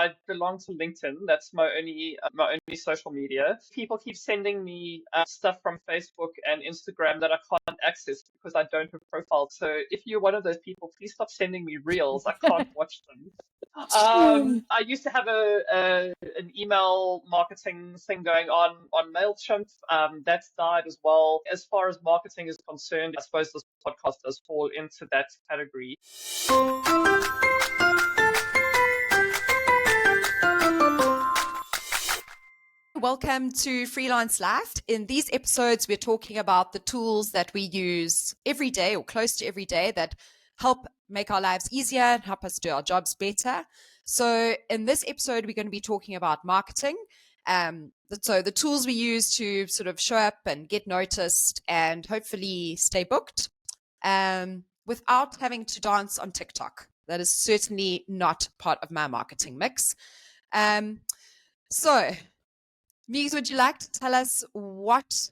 I belong to LinkedIn. That's my only social media. People keep sending me stuff from Facebook and Instagram that I can't access because I don't have profiles. So if you're one of those people, please stop sending me reels. I can't watch them. I used to have an email marketing thing going on Mailchimp. That's died as well. As far as marketing is concerned, I suppose this podcast does fall into that category. Welcome to Freelance Life. In these episodes, we're talking about the tools that we use every day or close to every day that help make our lives easier and help us do our jobs better. So in this episode, we're going to be talking about marketing. So the tools we use to sort of show up and get noticed and hopefully stay booked without having to dance on TikTok. That is certainly not part of my marketing mix. So Meeks, would you like to tell us what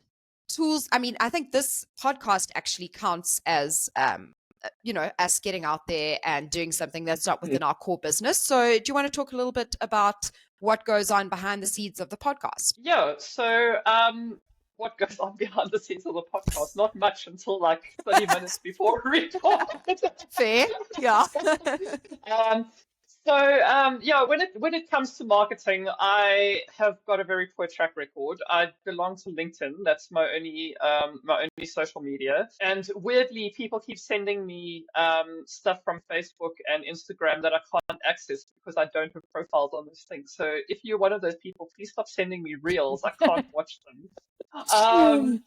tools? I mean, I think this podcast actually counts as, us getting out there and doing something that's not within our core business. So do you want to talk a little bit about what goes on behind the scenes of the podcast? Yeah, so what goes on behind the scenes of the podcast? Not much until like 30 minutes before we record. Fair, yeah. When it comes to marketing, I have got a very poor track record. I belong to LinkedIn. That's my only social media. And weirdly, people keep sending me stuff from Facebook and Instagram that I can't access because I don't have profiles on those things. So if you're one of those people, please stop sending me reels. I can't watch them. I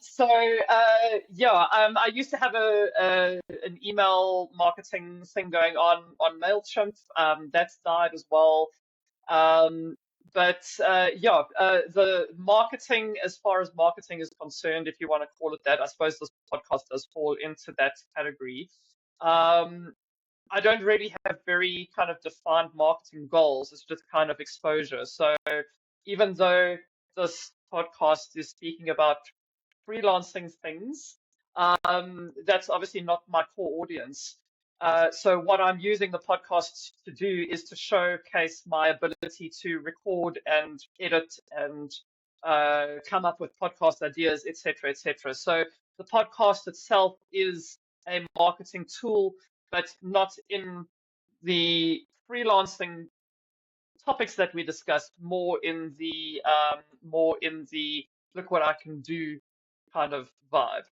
used to have an email marketing thing going on Mailchimp. That's died as well. The marketing, as far as marketing is concerned, if you want to call it that, I suppose this podcast does fall into that category. I don't really have very kind of defined marketing goals. It's just kind of exposure. So even though this podcast is speaking about freelancing things, that's obviously not my core audience. So what I'm using the podcast to do is to showcase my ability to record and edit and come up with podcast ideas, etc., etc. So the podcast itself is a marketing tool, but not in the freelancing topics that we discussed, more in the look what I can do kind of vibe.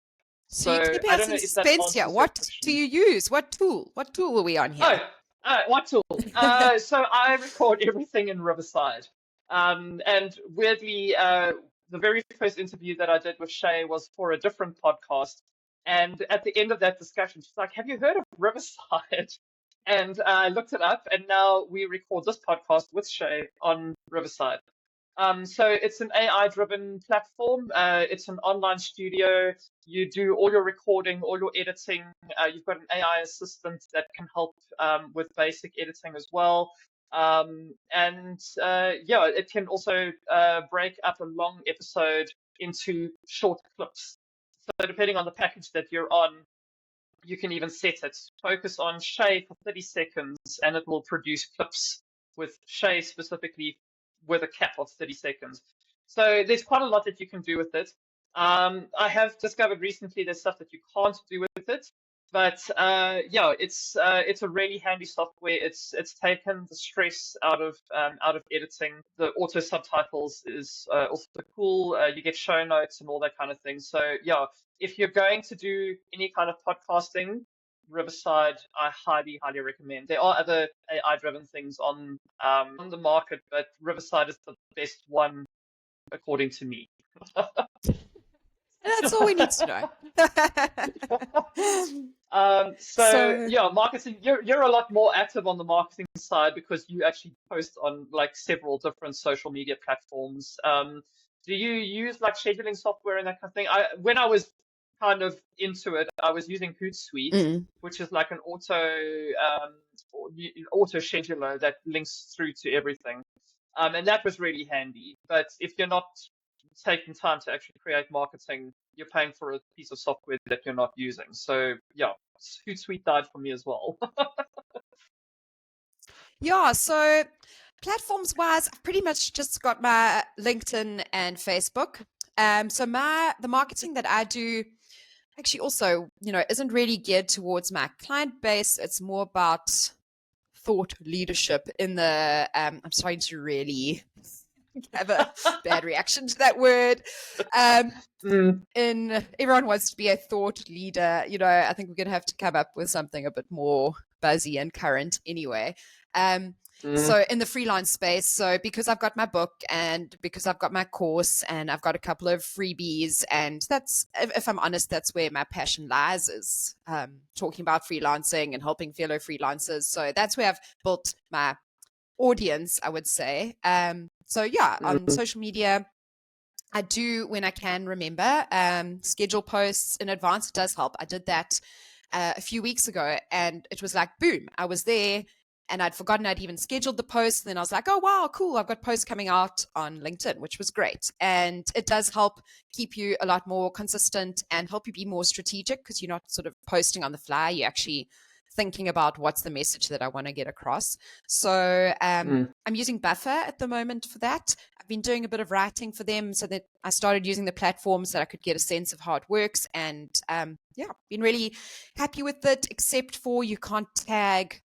So you're keeping us in suspense here. What do you use? What tool? What tool are we on here? What tool? So I record everything in Riverside. And weirdly, the very first interview that I did with Shay was for a different podcast. And at the end of that discussion, she's like, "Have you heard of Riverside?" And I looked it up, and now we record this podcast with Shay on Riverside. So it's an AI-driven platform. It's an online studio. You do all your recording, all your editing. You've got an AI assistant that can help with basic editing as well. It can also break up a long episode into short clips. So depending on the package that you're on, you can even set it. Focus on Shay for 30 seconds, and it will produce clips with Shay specifically with a cap of 30 seconds. So there's quite a lot that you can do with it. I have discovered recently there's stuff that you can't do with it, but it's a really handy software. It's taken the stress out of editing. The auto subtitles is also cool. You get show notes and all that kind of thing. So if you're going to do any kind of podcasting, Riverside, I highly, highly recommend. There are other AI-driven things on the market, but Riverside is the best one, according to me. That's all we need to know. Marketing. You're a lot more active on the marketing side because you actually post on like several different social media platforms. Do you use like scheduling software and that kind of thing? When I was kind of into it, I was using Hootsuite, which is like an auto scheduler that links through to everything, and that was really handy. But if you're not taking time to actually create marketing, you're paying for a piece of software that you're not using. So Hootsuite died for me as well. So Platforms wise, I've pretty much just got my LinkedIn and Facebook. So the marketing that I do actually also, isn't really geared towards my client base. It's more about thought leadership in the, I'm starting to really have a bad reaction to that word. In everyone wants to be a thought leader. I think we're going to have to come up with something a bit more buzzy and current anyway. So in the freelance space, so because I've got my book and because I've got my course and I've got a couple of freebies, and that's, if I'm honest, that's where my passion lies, is talking about freelancing and helping fellow freelancers. So that's where I've built my audience, I would say. So yeah, on social media, I do, when I can remember, schedule posts in advance. It does help. I did that a few weeks ago, and it was like, boom, I was there, and I'd forgotten I'd even scheduled the post. And then I was like, oh, wow, cool. I've got posts coming out on LinkedIn, which was great. And it does help keep you a lot more consistent and help you be more strategic, because you're not sort of posting on the fly. You're actually thinking about what's the message that I want to get across. So I'm using Buffer at the moment for that. I've been doing a bit of writing for them, so that I started using the platform so that I could get a sense of how it works. And been really happy with it, except for you can't tag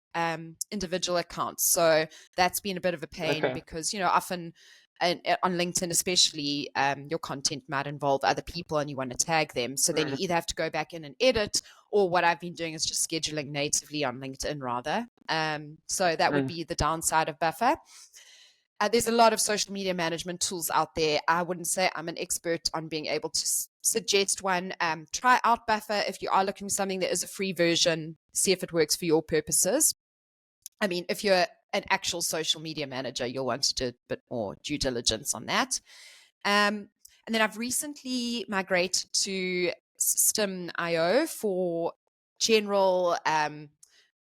individual accounts. So that's been a bit of a pain because, often on LinkedIn especially, your content might involve other people and you want to tag them. So then you either have to go back in and edit, or what I've been doing is just scheduling natively on LinkedIn rather. So that would be the downside of Buffer. There's a lot of social media management tools out there. I wouldn't say I'm an expert on being able to suggest one. Try out Buffer if you are looking for something. There is a free version. See if it works for your purposes. I mean, if you're an actual social media manager, you'll want to do a bit more due diligence on that. And then I've recently migrated to System.io for general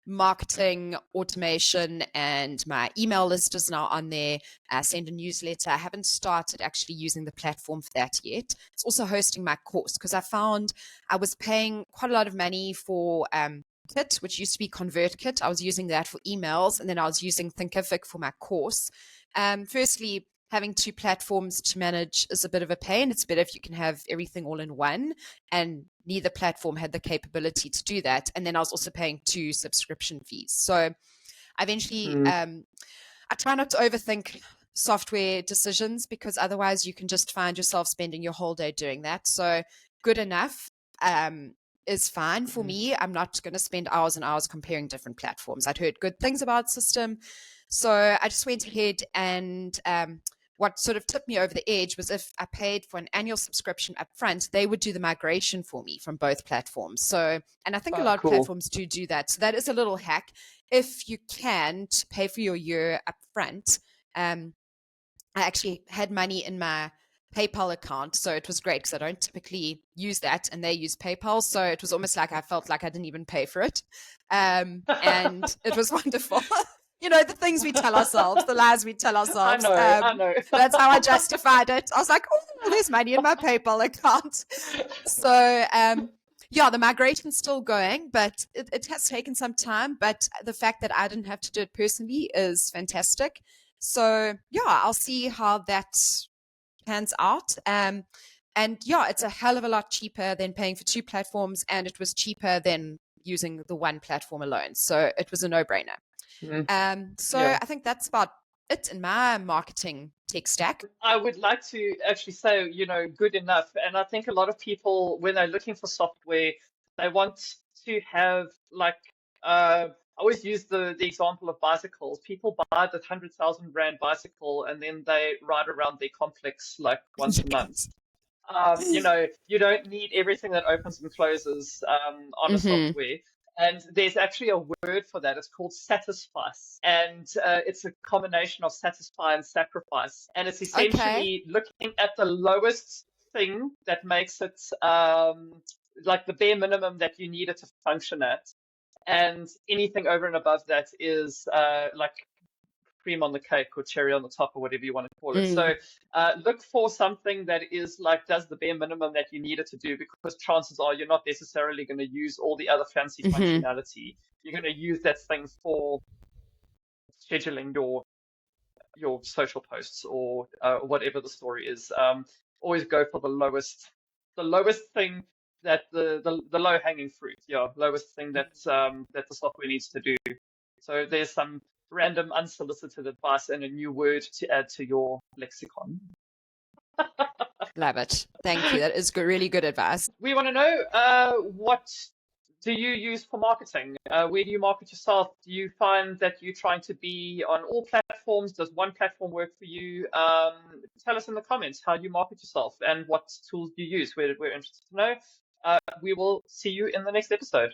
marketing automation, and my email list is now on there. I send a newsletter. I haven't started actually using the platform for that yet. It's also hosting my course, because I found I was paying quite a lot of money for Kit, which used to be ConvertKit. I was using that for emails, and then I was using Thinkific for my course. Firstly, having two platforms to manage is a bit of a pain. It's better if you can have everything all in one, and neither platform had the capability to do that. And then I was also paying 2 subscription fees. So eventually, I try not to overthink software decisions, because otherwise you can just find yourself spending your whole day doing that. So good enough is fine for me. I'm not going to spend hours and hours comparing different platforms. I'd heard good things about System. So I just went ahead, and what sort of tipped me over the edge was if I paid for an annual subscription up front, they would do the migration for me from both platforms. So, and I think a lot of platforms do that. So that is a little hack. If you can, to pay for your year up front, I actually had money in my PayPal account. So it was great, because I don't typically use that, and they use PayPal. So it was almost like I felt like I didn't even pay for it. And it was wonderful. The things we tell ourselves, the lies we tell ourselves. I know. That's how I justified it. I was like, oh, there's money in my PayPal account. So, the migration's still going, but it has taken some time. But the fact that I didn't have to do it personally is fantastic. So, I'll see how that pans out. And it's a hell of a lot cheaper than paying for 2 platforms, and it was cheaper than using the one platform alone. So it was a no-brainer. I think that's about it in my marketing tech stack. I would like to actually say, good enough. And I think a lot of people, when they're looking for software, they want to have I always use the example of bicycles. People buy the 100,000 rand bicycle, and then they ride around their complex once a month. You don't need everything that opens and closes on a software. And there's actually a word for that. It's called Satisfice. And it's a combination of satisfy and sacrifice. And it's essentially looking at the lowest thing that makes it the bare minimum that you need it to function at. And anything over and above that is cream on the cake or cherry on the top, or whatever you want to call it. So look for something that is does the bare minimum that you need it to do, because chances are you're not necessarily going to use all the other fancy functionality. You're going to use that thing for scheduling your your social posts or whatever the story is. Always go for the lowest thing that the low hanging fruit. Yeah, lowest thing that that the software needs to do. So there's some random unsolicited advice and a new word to add to your lexicon. Love it. Thank you. That is good, really good advice. We want to know what do you use for marketing? Where do you market yourself? Do you find that you're trying to be on all platforms? Does one platform work for you? Tell us in the comments how you market yourself and what tools you use. We're interested to know. We will see you in the next episode.